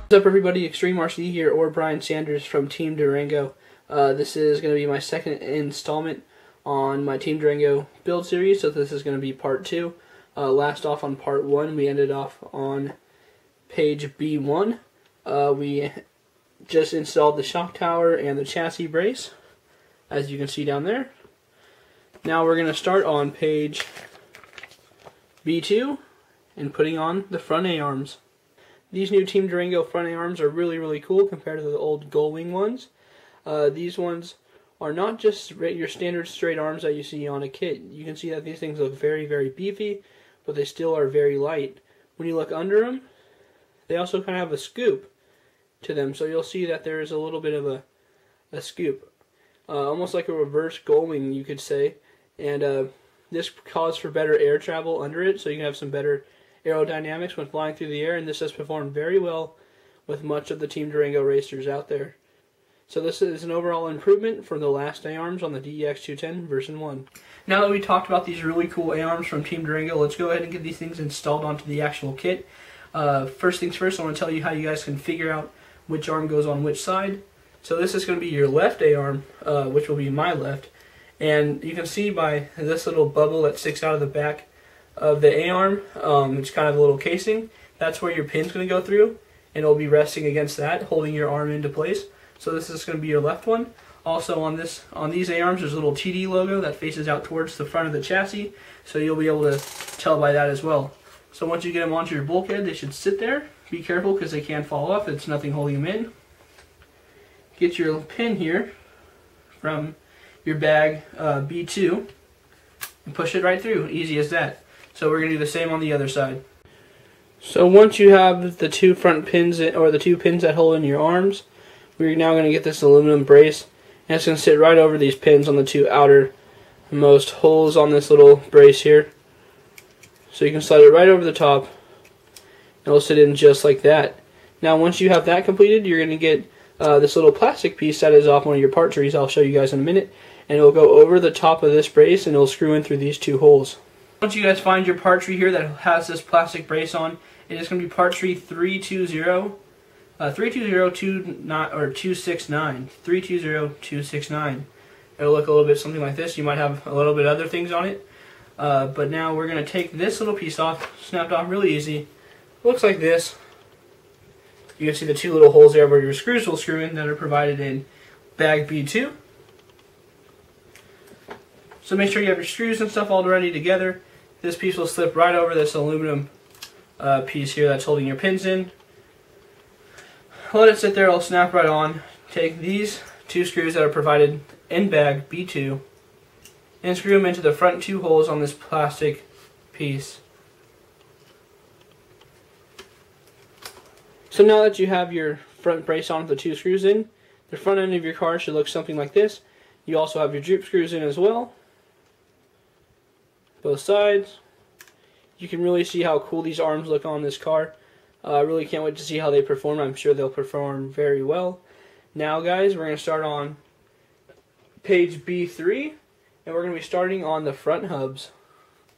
What's up everybody, XtremeRC here, or Brian Sanders from Team Durango. This is going to be my second installment on my Team Durango build series, so this is going to be part 2. Last off on part 1, we ended off on page B1. We just installed the shock tower and the chassis brace, as you can see down there. Now we're going to start on page B2 and putting on the front A-arms. These new Team Durango front A-arms are really cool compared to the old Gullwing ones. These ones are not just your standard straight arms that you see on a kit. You can see that these things look very beefy, but they still are very light. When you look under them, they also kind of have a scoop to them, so you'll see that there is a little bit of a scoop. Almost like a reverse Gullwing, you could say. And this calls for better air travel under it, so you can have some better aerodynamics when flying through the air, and this has performed very well with much of the Team Durango racers out there. So this is an overall improvement from the last A-arms on the DEX210 version 1. Now that we talked about these really cool A-arms from Team Durango, let's go ahead and get these things installed onto the actual kit. First things first, I want to tell you how you guys can figure out which arm goes on which side. So this is going to be your left A-arm, which will be my left. And you can see by this little bubble that sticks out of the back of the A-arm, it's kind of a little casing. That's where your pin's going to go through, and it'll be resting against that, holding your arm into place. So this is going to be your left one. Also on these A-arms, there's a little TD logo that faces out towards the front of the chassis, so you'll be able to tell by that as well. So once you get them onto your bulkhead, they should sit there. Be careful because they can fall off. It's nothing holding them in. Get your pin here from your bag B2 and push it right through. Easy as that. So we're going to do the same on the other side. So once you have the two front pins, or the two pins that hold in your arms, we're now going to get this aluminum brace, and it's going to sit right over these pins on the two outermost holes on this little brace here. So you can slide it right over the top, and it'll sit in just like that. Now once you have that completed, you're going to get this little plastic piece that is off one of your part trees. I'll show you guys in a minute, and it'll go over the top of this brace, and it'll screw in through these two holes. Once you guys find your part tree here that has this plastic brace on, it is going to be part tree 320269. It'll look a little bit something like this. You might have a little bit other things on it, but now we're going to take this little piece off, snapped off really easy. Looks like this. You can see the two little holes there where your screws will screw in that are provided in bag B2. So make sure you have your screws and stuff all ready together. This piece will slip right over this aluminum piece here that's holding your pins in. Let it sit there, it'll snap right on. Take these two screws that are provided in bag B2 and screw them into the front two holes on this plastic piece. So now that you have your front brace on with the two screws in, the front end of your car should look something like this. You also have your droop screws in as well. Both sides. You can really see how cool these arms look on this car. I really can't wait to see how they perform. I'm sure they'll perform very well. Now guys, we're going to start on page B3, and we're going to be starting on the front hubs.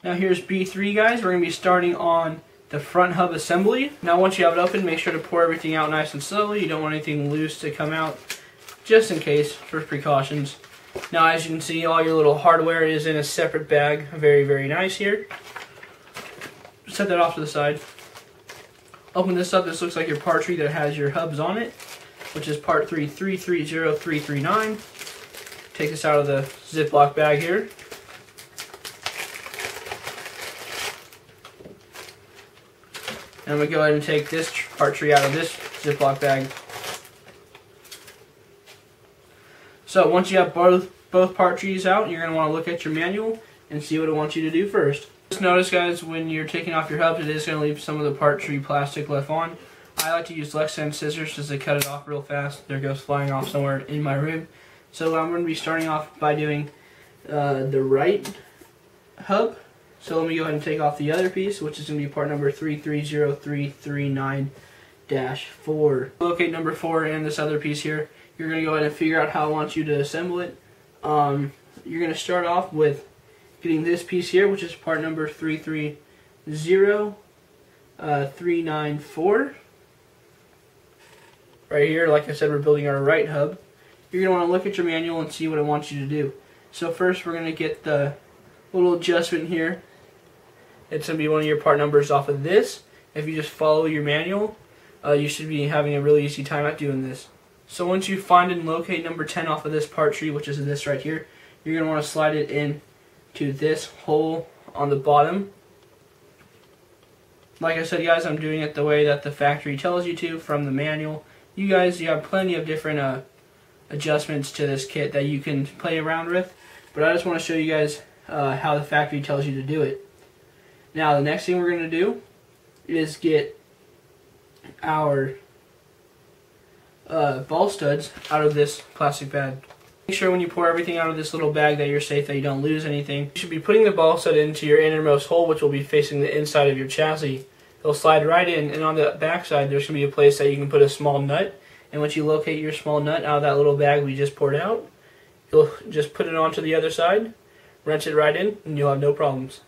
Now here's B3 guys, we're going to be starting on the front hub assembly. Now once you have it open, make sure to pour everything out nice and slowly. You don't want anything loose to come out, just in case, for precautions. Now as you can see, all your little hardware is in a separate bag. Very nice here. Set that off to the side. Open this up. This looks like your part tree that has your hubs on it, which is part 330339. Take this out of the Ziploc bag here. And I'm going to go ahead and take this part tree out of this Ziploc bag. So once you have both part trees out, you're going to want to look at your manual and see what it wants you to do first. Just notice guys, when you're taking off your hubs, it is going to leave some of the part tree plastic left on. I like to use Lexan scissors just to cut it off real fast. There it goes flying off somewhere in my room. So I'm going to be starting off by doing the right hub. So let me go ahead and take off the other piece, which is going to be part number 330339-4. Locate number 4 and this other piece here. You're going to go ahead and figure out how I want you to assemble it. You're going to start off with getting this piece here, which is part number 330394. right here, like I said, we're building our right hub. You're going to want to look at your manual and see what it wants you to do. So first we're going to get the little adjustment here. It's going to be one of your part numbers off of this. If you just follow your manual, you should be having a really easy time at doing this. So once you find and locate number 10 off of this part tree, which is this right here, you're going to want to slide it in to this hole on the bottom. Like I said, guys, I'm doing it the way that the factory tells you to from the manual. You have plenty of different adjustments to this kit that you can play around with, but I just want to show you guys how the factory tells you to do it. Now the next thing we're going to do is get our ball studs out of this plastic bag. Make sure when you pour everything out of this little bag that you're safe, that you don't lose anything. You should be putting the ball stud into your innermost hole, which will be facing the inside of your chassis. It'll slide right in, and on the back side there's going to be a place that you can put a small nut. And once you locate your small nut out of that little bag we just poured out, you'll just put it onto the other side, wrench it right in, and you'll have no problems.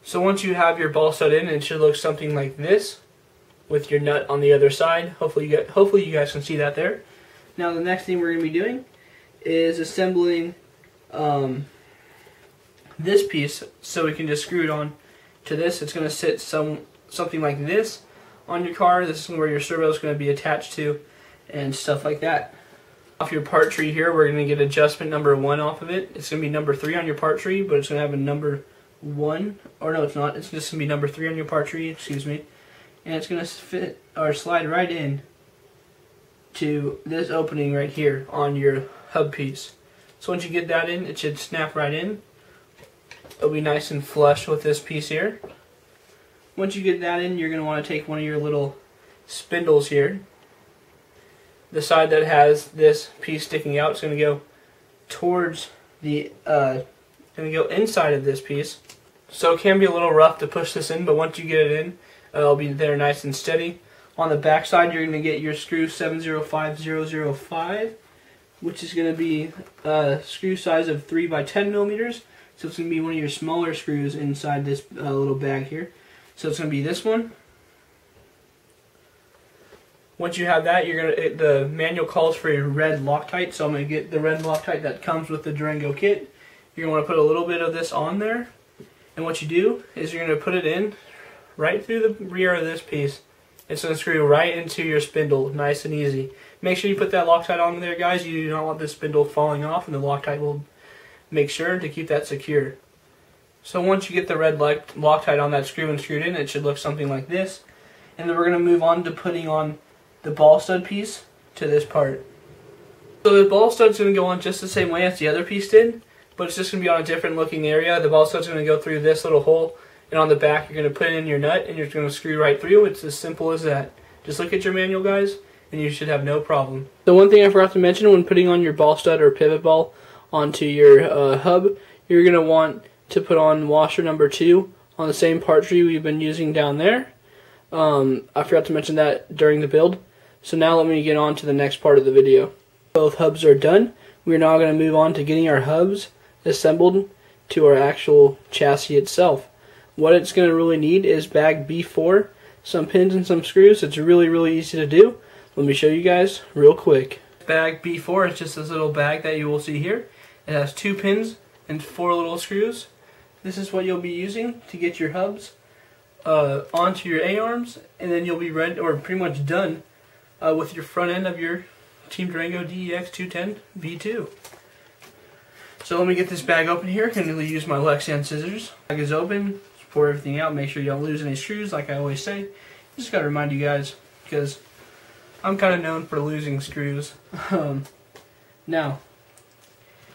So once you have your ball stud in, it should look something like this, with your nut on the other side. Hopefully you guys can see that there. Now the next thing we're going to be doing is assembling this piece, so we can just screw it on to this. It's going to sit something like this on your car. This is where your servo is going to be attached to and stuff like that. Off your part tree here, we're going to get adjustment number 1 off of it. It's going to be number 3 on your part tree, but it's going to have a number 1, or no, it's not. It's just going to be number 3 on your part tree, excuse me. And it's going to fit or slide right in to this opening right here on your hub piece. So once you get that in, it should snap right in. It'll be nice and flush with this piece here. Once you get that in, you're going to want to take one of your little spindles here. The side that has this piece sticking out is going to go towards the, going to go inside of this piece. So it can be a little rough to push this in, but once you get it in, it'll be there nice and steady. On the back side, you're going to get your screw 705005, which is going to be a screw size of 3 by 10 millimeters. So it's going to be one of your smaller screws inside this little bag here. So it's going to be this one. Once you have that, the manual calls for a red Loctite. So I'm going to get the red Loctite that comes with the Durango kit. You're going to want to put a little bit of this on there. And what you do is you're going to put it in right through the rear of this piece. It's going to screw right into your spindle, nice and easy. Make sure you put that Loctite on there, guys. You do not want this spindle falling off, and the Loctite will make sure to keep that secure. So once you get the red Loctite on that screw and screwed in, it should look something like this. And then we're going to move on to putting on the ball stud piece to this part. So the ball stud's going to go on just the same way as the other piece did, but it's just going to be on a different looking area. The ball stud's going to go through this little hole, and on the back you're going to put in your nut, and you're going to screw right through. It's as simple as that. Just look at your manual, guys, and you should have no problem. The one thing I forgot to mention, when putting on your ball stud or pivot ball onto your hub, you're going to want to put on washer number 2 on the same part tree we've been using down there. I forgot to mention that during the build. So now let me get on to the next part of the video. Both hubs are done. We're now going to move on to getting our hubs assembled to our actual chassis itself. What it's going to really need is bag B4, some pins and some screws. It's really easy to do. Let me show you guys real quick. Bag B4 is just this little bag that you will see here. It has 2 pins and 4 little screws. This is what you'll be using to get your hubs onto your A-arms, and then you'll be ready, or pretty much done, with your front end of your Team Durango DEX210v2. So let me get this bag open here. I'm going to use my Lexan scissors. Bag is open. Pour everything out. Make sure you don't lose any screws, like I always say. Just got to remind you guys, because I'm kind of known for losing screws. Now,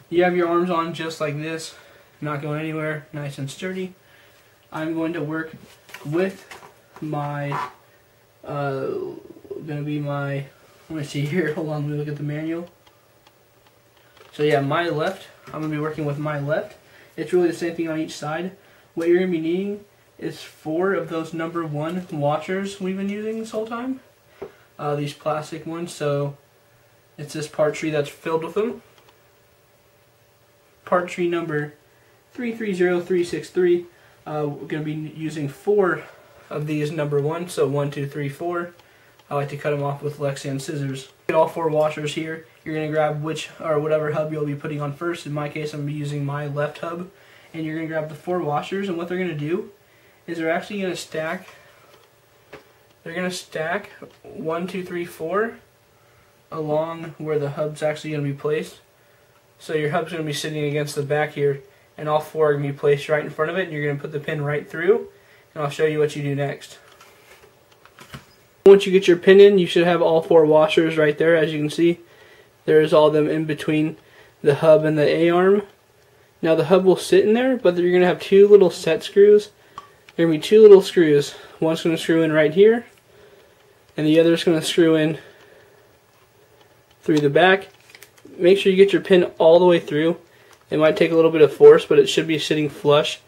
you have your arms on just like this, not going anywhere, nice and sturdy. I'm going to work with my, let me see here, hold on, let me look at the manual. So yeah, my left, I'm going to be working with my left. It's really the same thing on each side. What you're going to be needing is 4 of those number 1 washers we've been using this whole time. These plastic ones, so it's this part tree that's filled with them. Part tree number 330363. We're going to be using 4 of these number 1, so 1, 2, 3, 4. I like to cut them off with Lexan scissors. Get all 4 washers here. You're going to grab whatever hub you'll be putting on first. In my case, I'm using my left hub. And you're going to grab the 4 washers, and what they're going to do is they're actually going to stack. They're going to stack 1, 2, 3, 4 along where the hub's actually going to be placed. So your hub's going to be sitting against the back here, and all 4 are going to be placed right in front of it, and you're going to put the pin right through, and I'll show you what you do next. Once you get your pin in, you should have all 4 washers right there. As you can see, there's all of them in between the hub and the A-arm. Now the hub will sit in there, but you're going to have 2 little set screws. There are going to be 2 little screws. One's going to screw in right here, and the other's going to screw in through the back. Make sure you get your pin all the way through. It might take a little bit of force, but it should be sitting flush,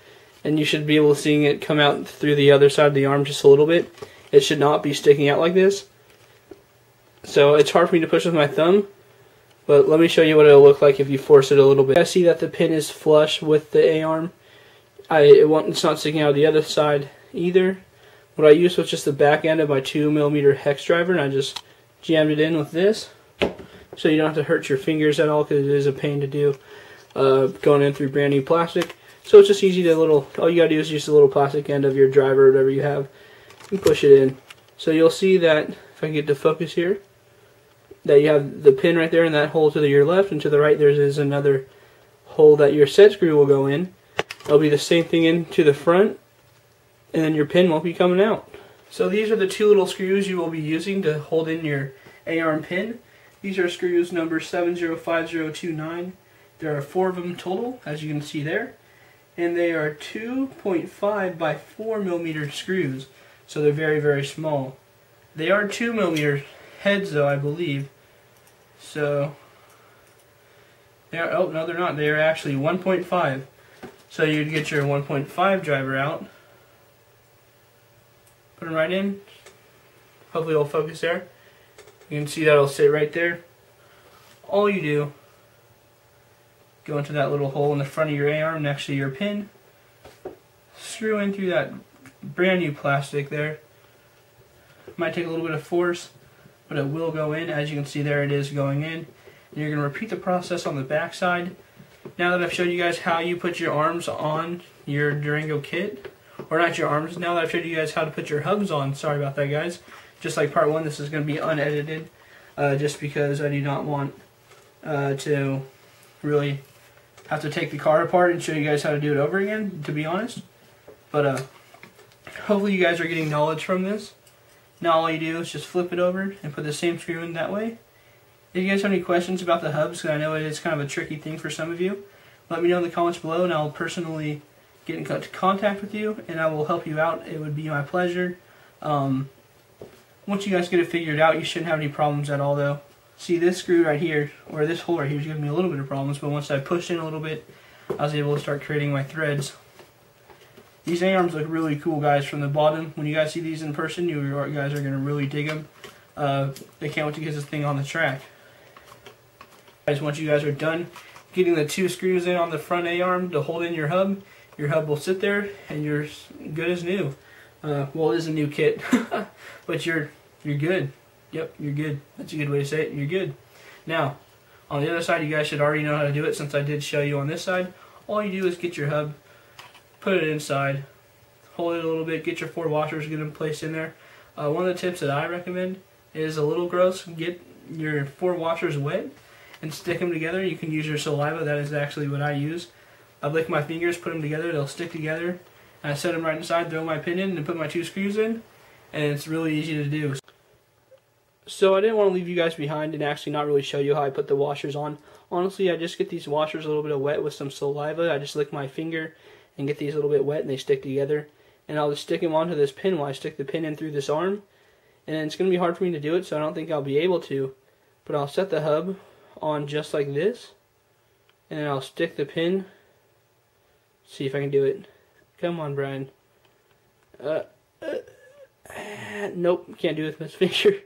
and you should be able to see it come out through the other side of the arm just a little bit. It should not be sticking out like this. So it's hard for me to push with my thumb, but let me show you what it'll look like if you force it a little bit. I see that the pin is flush with the A-arm. It's not sticking out the other side either. What I used was just the back end of my 2mm hex driver, and I just jammed it in with this, so you don't have to hurt your fingers at all, because it is a pain to do going in through brand new plastic. So it's just easy to all you gotta do is use the little plastic end of your driver or whatever you have and push it in. So you'll see that, if I can get to focus here, that you have the pin right there in that hole to your left, and to the right there's another hole that your set screw will go in. It'll be the same thing into the front, and then your pin won't be coming out. So these are the 2 little screws you will be using to hold in your A-arm pin. These are screws number 705029. There are 4 of them total, as you can see there. And they are 2.5 by 4mm screws. So they're very, very small. They are 2mm heads though, I believe. So, they are, oh no they're not. They are actually 1.5. So you'd get your 1.5 driver out. Put them right in. Hopefully it'll focus there. You can see that'll sit right there. All you do, go into that little hole in the front of your A-arm next to your pin, screw in through that brand new plastic there. Might take a little bit of force, but it will go in. As you can see there, it is going in. And you're going to repeat the process on the back side. Now that I've showed you guys how you put your arms on your Durango kit, or not your arms, now that I've showed you guys how to put your hubs on, sorry about that guys, just like part 1, this is going to be unedited, just because I do not want to really have to take the car apart and show you guys how to do it over again, to be honest. But hopefully you guys are getting knowledge from this. Now all you do is just flip it over and put the same screw in that way. If you guys have any questions about the hubs, because I know it is kind of a tricky thing for some of you, let me know in the comments below, and I'll personally get in contact with you, and I will help you out. It would be my pleasure. Once you guys get it figured out, you shouldn't have any problems at all though. See, this screw right here, or this hole right here, is giving me a little bit of problems, but once I pushed in a little bit, I was able to start creating my threads. These A-arms look really cool, guys, from the bottom. When you guys see these in person, you guys are going to really dig them. They can't wait to get this thing on the track. Guys, once you guys are done getting the 2 screws in on the front A-arm to hold in your hub will sit there, and you're good as new. Well, it is a new kit, but you're good. Yep, you're good. That's a good way to say it. You're good. Now, on the other side, you guys should already know how to do it since I did show you on this side. All you do is get your hub, put it inside, hold it a little bit, get your 4 washers, get them placed in there. One of the tips that I recommend is a little gross. Get your 4 washers wet and stick them together. You can use your saliva. That is actually what I use. I lick my fingers, put them together, they'll stick together. And I set them right inside, throw my pin in, and put my 2 screws in, and it's really easy to do. So I didn't want to leave you guys behind and actually not really show you how I put the washers on. Honestly, I just get these washers a little bit of wet with some saliva. I just lick my finger and get these a little bit wet, and they stick together. And I'll just stick them onto this pin while I stick the pin in through this arm. And it's going to be hard for me to do it, so I don't think I'll be able to. But I'll set the hub on just like this, and then I'll stick the pin. See if I can do it. Come on, Brian. Nope, can't do it with this finger.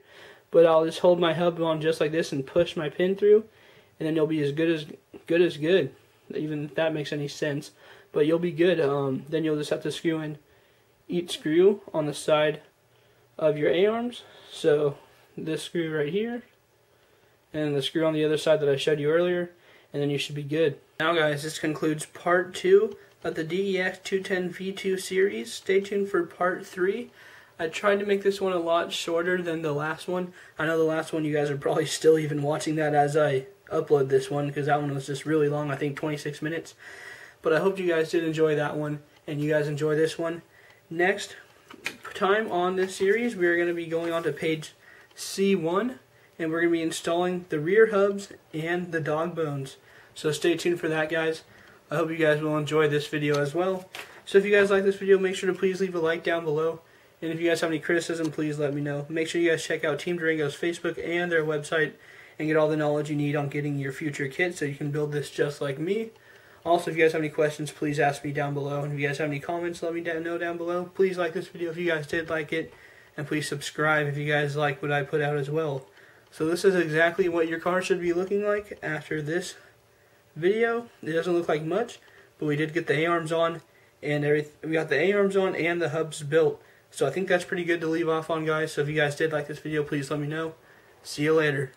But I'll just hold my hub on just like this and push my pin through, and then you'll be as good as good. Even if that makes any sense. But you'll be good. Then you'll just have to screw in each screw on the side of your A-arms. So this screw right here, and the screw on the other side that I showed you earlier, and then you should be good. Now guys, this concludes part 2 of the DEX210v2 series. Stay tuned for part 3. I tried to make this one a lot shorter than the last one. I know the last one you guys are probably still even watching that as I upload this one, because that one was just really long, I think 26 minutes. But I hope you guys did enjoy that one, and you guys enjoy this one. Next time on this series, we are going to be going on to page C1, and we're going to be installing the rear hubs and the dog bones. So stay tuned for that, guys. I hope you guys will enjoy this video as well. So if you guys like this video, make sure to please leave a like down below. And if you guys have any criticism, please let me know. Make sure you guys check out Team Durango's Facebook and their website and get all the knowledge you need on getting your future kit so you can build this just like me. Also, if you guys have any questions, please ask me down below. And if you guys have any comments, let me know down below. Please like this video if you guys did like it. And please subscribe if you guys like what I put out as well. So this is exactly what your car should be looking like after this video. It doesn't look like much, but we did get the A-arms on, and we got the A-arms on and the hubs built. So I think that's pretty good to leave off on, guys. So if you guys did like this video, please let me know. See you later.